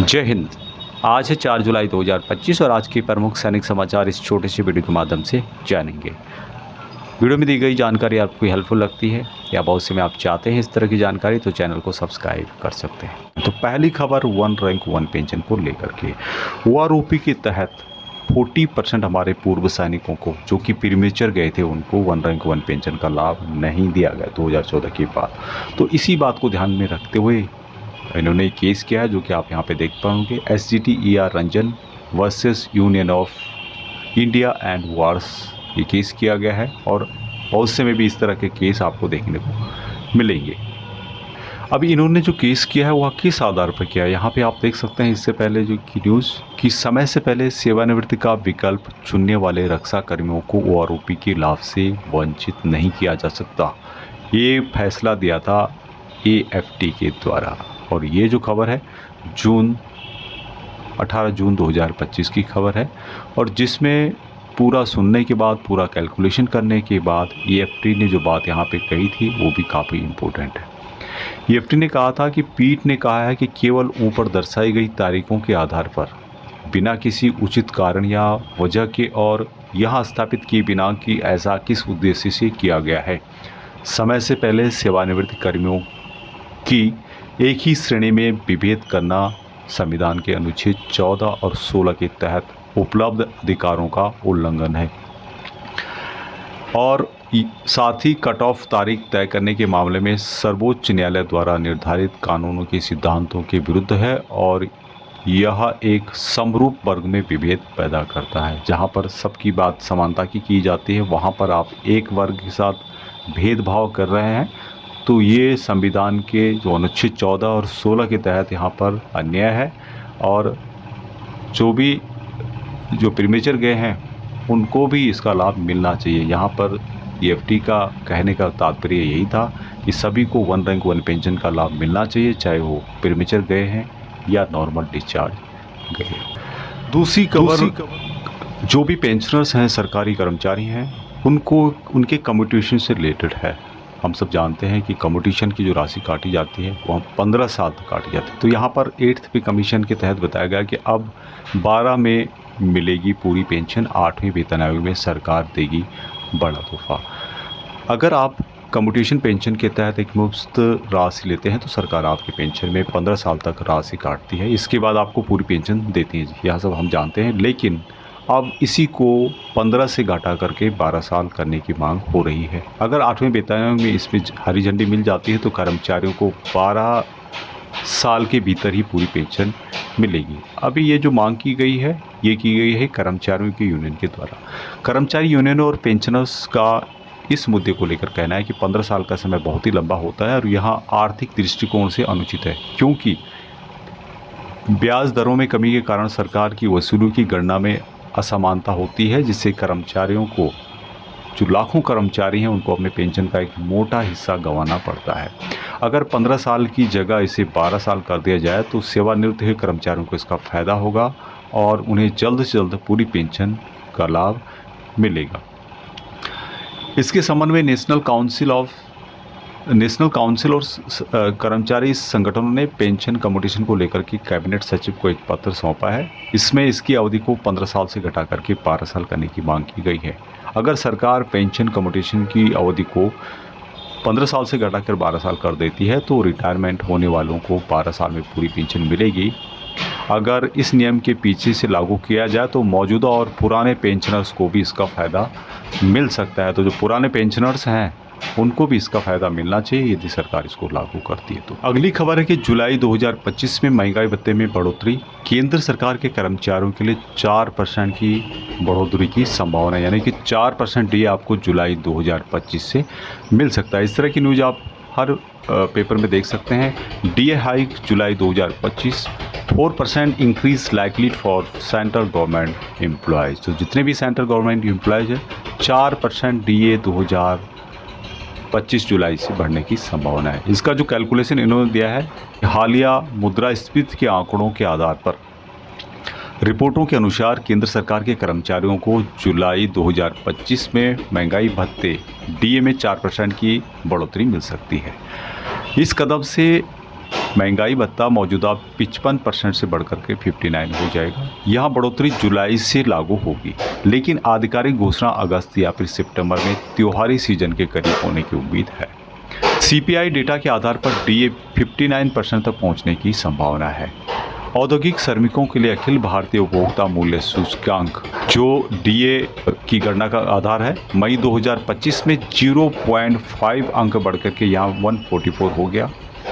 जय हिंद। आज है 4 जुलाई 2025 और आज के प्रमुख सैनिक समाचार इस छोटे से वीडियो के माध्यम से जानेंगे। वीडियो में दी गई जानकारी आपको हेल्पफुल लगती है या भविष्य में आप चाहते हैं इस तरह की जानकारी तो चैनल को सब्सक्राइब कर सकते हैं। तो पहली खबर वन रैंक वन पेंशन को लेकर के ओआरओपी के तहत 40% हमारे पूर्व सैनिकों को जो कि प्रीमेचर गए थे उनको वन रैंक वन पेंशन का लाभ नहीं दिया गया 2014 के बाद। तो इसी बात को ध्यान में रखते हुए इन्होंने केस किया है जो कि आप यहाँ पे देख पाओगे। SGT ER Ranjan versus union of India and wars ये केस किया गया है और भविष्य में भी इस तरह के केस आपको देखने को मिलेंगे। अभी इन्होंने जो केस किया है वह किस आधार पर किया है यहाँ पे आप देख सकते हैं। इससे पहले जो की न्यूज़ कि समय से पहले सेवानिवृत्ति का विकल्प चुनने वाले रक्षा कर्मियों को OROP के लाभ से वंचित नहीं किया जा सकता, ये फैसला दिया था AFT के द्वारा। और ये जो खबर है 18 जून 2025 की खबर है और जिसमें पूरा सुनने के बाद पूरा कैलकुलेशन करने के बाद AFT ने जो बात यहाँ पे कही थी वो भी काफ़ी इम्पोर्टेंट है। AFT ने कहा था कि पीठ ने कहा है कि केवल ऊपर दर्शाई गई तारीखों के आधार पर बिना किसी उचित कारण या वजह के और यहाँ स्थापित किए बिना कि ऐसा किस उद्देश्य से किया गया है। समय से पहले सेवानिवृत्त कर्मियों की एक ही श्रेणी में विभेद करना संविधान के अनुच्छेद 14 और 16 के तहत उपलब्ध अधिकारों का उल्लंघन है और साथ ही कट ऑफ तारीख तय करने के मामले में सर्वोच्च न्यायालय द्वारा निर्धारित कानूनों के सिद्धांतों के विरुद्ध है और यह एक समरूप वर्ग में विभेद पैदा करता है। जहां पर सबकी बात समानता की जाती है वहां पर आप एक वर्ग के साथ भेदभाव कर रहे हैं, तो ये संविधान के जो अनुच्छेद 14 और 16 के तहत यहाँ पर अन्याय है और जो प्रीमेचर गए हैं उनको भी इसका लाभ मिलना चाहिए। यहाँ पर AFT का कहने का तात्पर्य यही था कि सभी को वन रैंक वन पेंशन का लाभ मिलना चाहिए, चाहे वो प्रीमेचर गए हैं या नॉर्मल डिस्चार्ज गए। दूसरी खबर, जो भी पेंशनर्स हैं, सरकारी कर्मचारी हैं, उनको उनके कम्यूटेशन से रिलेटेड है। हम सब जानते हैं कि कम्यूटेशन की जो राशि काटी जाती है वह 15 साल तक काटी जाती है। तो यहाँ पर 8th पे कमीशन के तहत बताया गया कि अब 12 में मिलेगी पूरी पेंशन, 8वें वेतन आयोग में सरकार देगी बड़ा तोहफा। अगर आप कम्यूटेशन पेंशन के तहत एक मुफ्त राशि लेते हैं तो सरकार आपकी पेंशन में 15 साल तक राशि काटती है, इसके बाद आपको पूरी पेंशन देती है। यह सब हम जानते हैं, लेकिन अब इसी को 15 से घटा करके 12 साल करने की मांग हो रही है। अगर 8वें वेतन आयोग में इसमें हरी झंडी मिल जाती है तो कर्मचारियों को 12 साल के भीतर ही पूरी पेंशन मिलेगी। अभी ये जो मांग की गई है ये की गई है कर्मचारियों की यूनियन के द्वारा। कर्मचारी यूनियन और पेंशनर्स का इस मुद्दे को लेकर कहना है कि 15 साल का समय बहुत ही लंबा होता है और यहाँ आर्थिक दृष्टिकोण से अनुचित है, क्योंकि ब्याज दरों में कमी के कारण सरकार की वसूली की गणना में असमानता होती है, जिससे कर्मचारियों को, जो लाखों कर्मचारी हैं, उनको अपने पेंशन का एक मोटा हिस्सा गंवाना पड़ता है। अगर 15 साल की जगह इसे 12 साल कर दिया जाए तो सेवानिवृत्त हुए कर्मचारियों को इसका फ़ायदा होगा और उन्हें जल्द से जल्द पूरी पेंशन का लाभ मिलेगा। इसके संबंध में नेशनल काउंसिल और कर्मचारी संगठनों ने पेंशन कम्यूटेशन को लेकर के कैबिनेट सचिव को एक पत्र सौंपा है। इसमें इसकी अवधि को 15 साल से घटा करके 12 साल करने की मांग की गई है। अगर सरकार पेंशन कम्यूटेशन की अवधि को 15 साल से घटाकर 12 साल कर देती है तो रिटायरमेंट होने वालों को 12 साल में पूरी पेंशन मिलेगी। अगर इस नियम के पीछे से लागू किया जाए तो मौजूदा और पुराने पेंशनर्स को भी इसका फ़ायदा मिल सकता है। तो जो पुराने पेंशनर्स हैं उनको भी इसका फ़ायदा मिलना चाहिए यदि सरकार इसको लागू करती है तो। अगली खबर है कि जुलाई 2025 में महंगाई भत्ते में बढ़ोतरी। केंद्र सरकार के कर्मचारियों के लिए 4% की बढ़ोतरी की संभावना है, यानी कि 4% DA आपको जुलाई 2025 से मिल सकता है। इस तरह की न्यूज़ आप हर पेपर में देख सकते हैं। DA hike July 2025, 4% increase likely for central government employees. तो जितने भी सेंट्रल गवर्नमेंट एम्प्लॉयज़ हैं 4% DA 2025 जुलाई से बढ़ने की संभावना है। इसका जो कैलकुलेशन इन्होंने दिया है हालिया मुद्रास्फीति के आंकड़ों के आधार पर, रिपोर्टों के अनुसार केंद्र सरकार के कर्मचारियों को जुलाई 2025 में महंगाई भत्ते DA में 4% की बढ़ोतरी मिल सकती है। इस कदम से महंगाई भत्ता मौजूदा 55% से बढ़कर के 59 हो जाएगा। यह बढ़ोतरी जुलाई से लागू होगी, लेकिन आधिकारिक घोषणा अगस्त या फिर सितंबर में त्योहारी सीजन के करीब होने की उम्मीद है। सीपीआई डेटा के आधार पर डीए 59% तक पहुंचने की संभावना है। औद्योगिक श्रमिकों के लिए अखिल भारतीय उपभोक्ता मूल्य सूचकांक, जो डीए की गणना का आधार है, मई 2025 में 0.5 अंक बढ़कर के यहाँ 144 हो गया।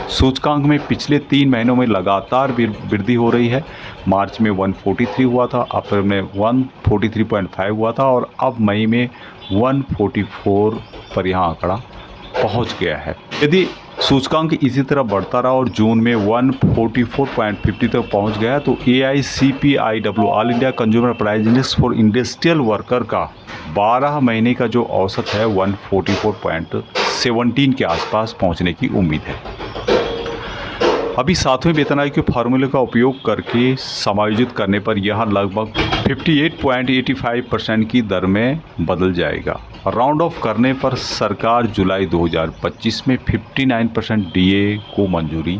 सूचकांक में पिछले 3 महीनों में लगातार वृद्धि हो रही है। मार्च में 143 हुआ था, अप्रैल में 143.5 हुआ था और अब मई में 144 पर यहाँ आंकड़ा पहुँच गया है। यदि सूचकांक इसी तरह बढ़ता रहा और जून में 144.50 तक पहुंच गया तो AICPIW all India consumer price index for industrial worker का 12 महीने का जो औसत है 144.17 के आसपास पहुंचने की उम्मीद है। अभी 7वें वेतन आयोग के फार्मूले का उपयोग करके समायोजित करने पर यह लगभग 58.85% की दर में बदल जाएगा। राउंड ऑफ करने पर सरकार जुलाई 2025 में 59% डीए को मंजूरी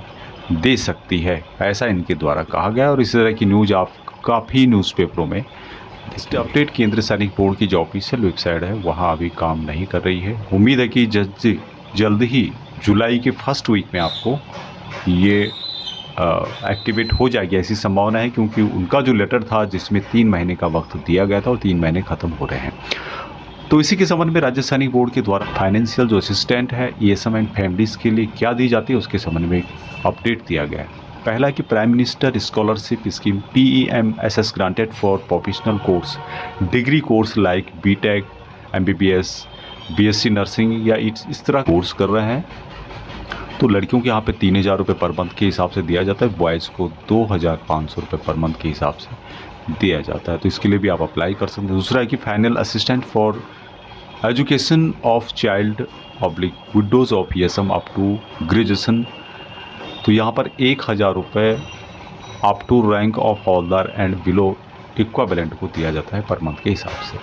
दे सकती है, ऐसा इनके द्वारा कहा गया। और इस तरह की न्यूज़ आप काफ़ी न्यूज़पेपरों में अपडेट केंद्रीय सैनिक बोर्ड की जो ऑफिशियल वेबसाइट है वहाँ अभी काम नहीं कर रही है। उम्मीद है कि जल्द ही जुलाई के फर्स्ट वीक में आपको ये एक्टिवेट हो जाएगी, ऐसी संभावना है, क्योंकि उनका जो लेटर था जिसमें 3 महीने का वक्त दिया गया था और 3 महीने ख़त्म हो रहे हैं। तो इसी के संबंध में राज्य सैनिक बोर्ड के द्वारा फाइनेंशियल जो असिस्टेंट है ESM एंड फैमिलीज़ के लिए क्या दी जाती है उसके संबंध में अपडेट दिया गया है। पहला कि prime minister scholarship scheme PEMSS granted for professional course, degree course like BTech, MBBS, BSc nursing या इस तरह कोर्स कर रहे हैं तो लड़कियों के यहाँ पे 3000 रुपये पर मंथ के हिसाब से दिया जाता है, बॉयज़ को 2500 रुपये पर मंथ के हिसाब से दिया जाता है। तो इसके लिए भी आप अप्लाई कर सकते हैं। दूसरा है कि final assistant for education of child public widows of ESM up to graduation, तो यहाँ पर 1000 रुपये up to rank of havildar and below equivalent को दिया जाता है पर मंथ के हिसाब से।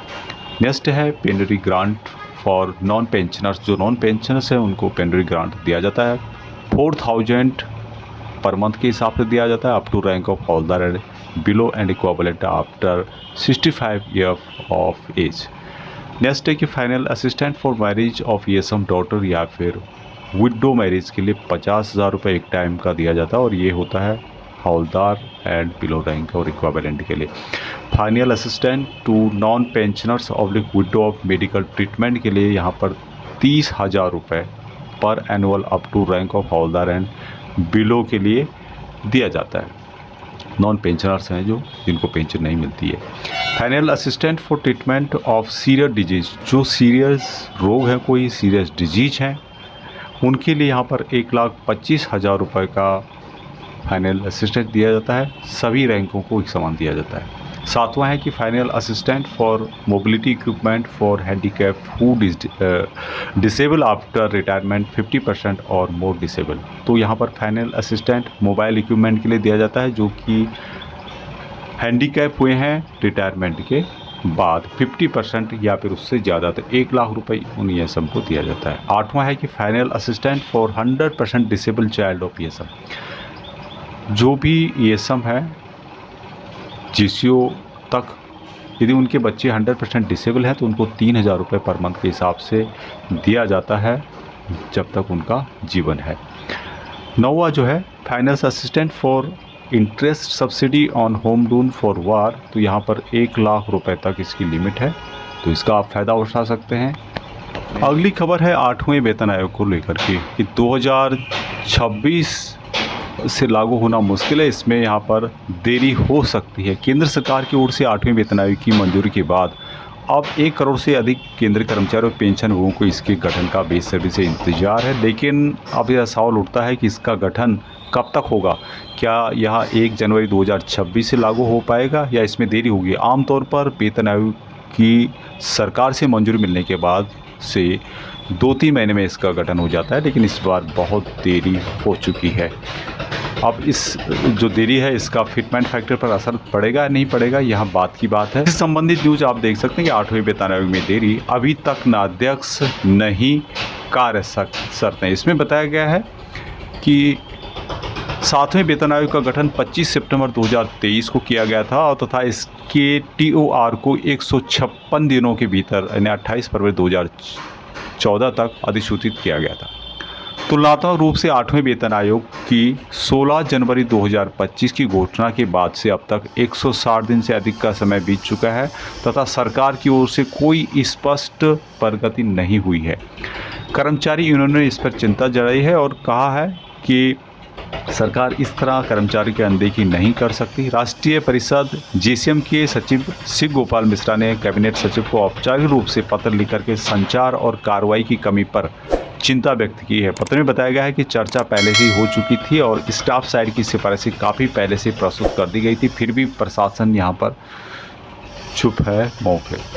नेक्स्ट है पेनरी ग्रांट फॉर नॉन पेंशनर्स, जो नॉन पेंशनर्स हैं उनको पेनरी ग्रांट दिया जाता है 4000 पर मंथ के हिसाब से दिया जाता है up to rank of havildar and below and equivalent after 65 year of age. Next है कि final assistant for marriage of ESM daughter या फिर विडो मैरिज के लिए 50,000 रुपये एक टाइम का दिया जाता है और ये होता है हौलदार एंड बिलो रैंक और इक्विवेलेंट के लिए। Final assistant to non pensioners ऑब्लिक विडो ऑफ मेडिकल ट्रीटमेंट के लिए यहाँ पर 30,000 रुपये पर annual up to rank of havildar and below के लिए दिया जाता है। नॉन पेंशनर्स हैं जो जिनको पेंशन नहीं मिलती है। Final assistant for treatment of serious disease, जो सीरियस रोग है, कोई सीरियस डिजीज है, उनके लिए यहाँ पर 1,25,000 रुपये का फाइनल असिस्टेंट दिया जाता है। सभी रैंकों को एक समान दिया जाता है। 7वां है कि final assistant for mobility equipment for handicap who disable after retirement 50% और मोर डिसेबल, तो यहाँ पर फाइनल असिस्टेंट मोबाइल इक्विपमेंट के लिए दिया जाता है जो कि हैंडीकैप हुए हैं रिटायरमेंट के बाद 50% या फिर उससे ज़्यादा, तो 1,00,000 रुपये उन ESM को दिया जाता है। 8वां है कि final assistant for 100% disable child of ESM, जो भी ESM है GCO तक यदि उनके बच्चे 100% डिसेबल हैं तो उनको 3,000 रुपये पर मंथ के हिसाब से दिया जाता है जब तक उनका जीवन है। 9वां जो है finance assistant for interest subsidy on home loan for वार, तो यहाँ पर 1,00,000 रुपये तक इसकी लिमिट है, तो इसका आप फ़ायदा उठा सकते हैं। अगली खबर है 8वें वेतन आयोग को लेकर के कि 2026 से लागू होना मुश्किल है, इसमें यहाँ पर देरी हो सकती है। केंद्र सरकार की ओर से 8वें वेतन आयोग की मंजूरी के बाद अब 1 करोड़ से अधिक केंद्रीय कर्मचारी और पेंशन भोगियों को इसके गठन का बेसब्री से इंतजार है, लेकिन अब यह सवाल उठता है कि इसका गठन कब तक होगा। क्या यह 1 जनवरी 2026 से लागू हो पाएगा या इसमें देरी होगी। आमतौर पर वेतन आयोग की सरकार से मंजूरी मिलने के बाद से 2-3 महीने में इसका गठन हो जाता है, लेकिन इस बार बहुत देरी हो चुकी है। अब इस जो देरी है इसका फिटमेंट फैक्टर पर असर पड़ेगा या नहीं पड़ेगा, यह बात की बात है। इस संबंधित न्यूज आप देख सकते हैं कि 8वें वेतन आयोग में देरी, अभी तक न अध्यक्ष नहीं कार्य शर्तें। इसमें बताया गया है कि सातवें वेतन आयोग का गठन 25 सितंबर 2023 को किया गया था और तथा इसके TOR को 156 दिनों के भीतर यानी 28 फरवरी 2014 तक अधिसूचित किया गया था। तुलनात्मक रूप से 8वें वेतन आयोग की 16 जनवरी 2025 की घोषणा के बाद से अब तक 160 दिन से अधिक का समय बीत चुका है तथा सरकार की ओर से कोई स्पष्ट प्रगति नहीं हुई है। कर्मचारी यूनियनों ने इस पर चिंता जताई है और कहा है कि सरकार इस तरह कर्मचारी की अनदेखी नहीं कर सकती। राष्ट्रीय परिषद JCM के सचिव शिव गोपाल मिश्रा ने कैबिनेट सचिव को औपचारिक रूप से पत्र लिखकर के संचार और कार्रवाई की कमी पर चिंता व्यक्त की है। पत्र में बताया गया है कि चर्चा पहले से ही हो चुकी थी और स्टाफ साइड की सिफारिशें काफ़ी पहले से प्रस्तुत कर दी गई थी, फिर भी प्रशासन यहाँ पर चुप है, मौके।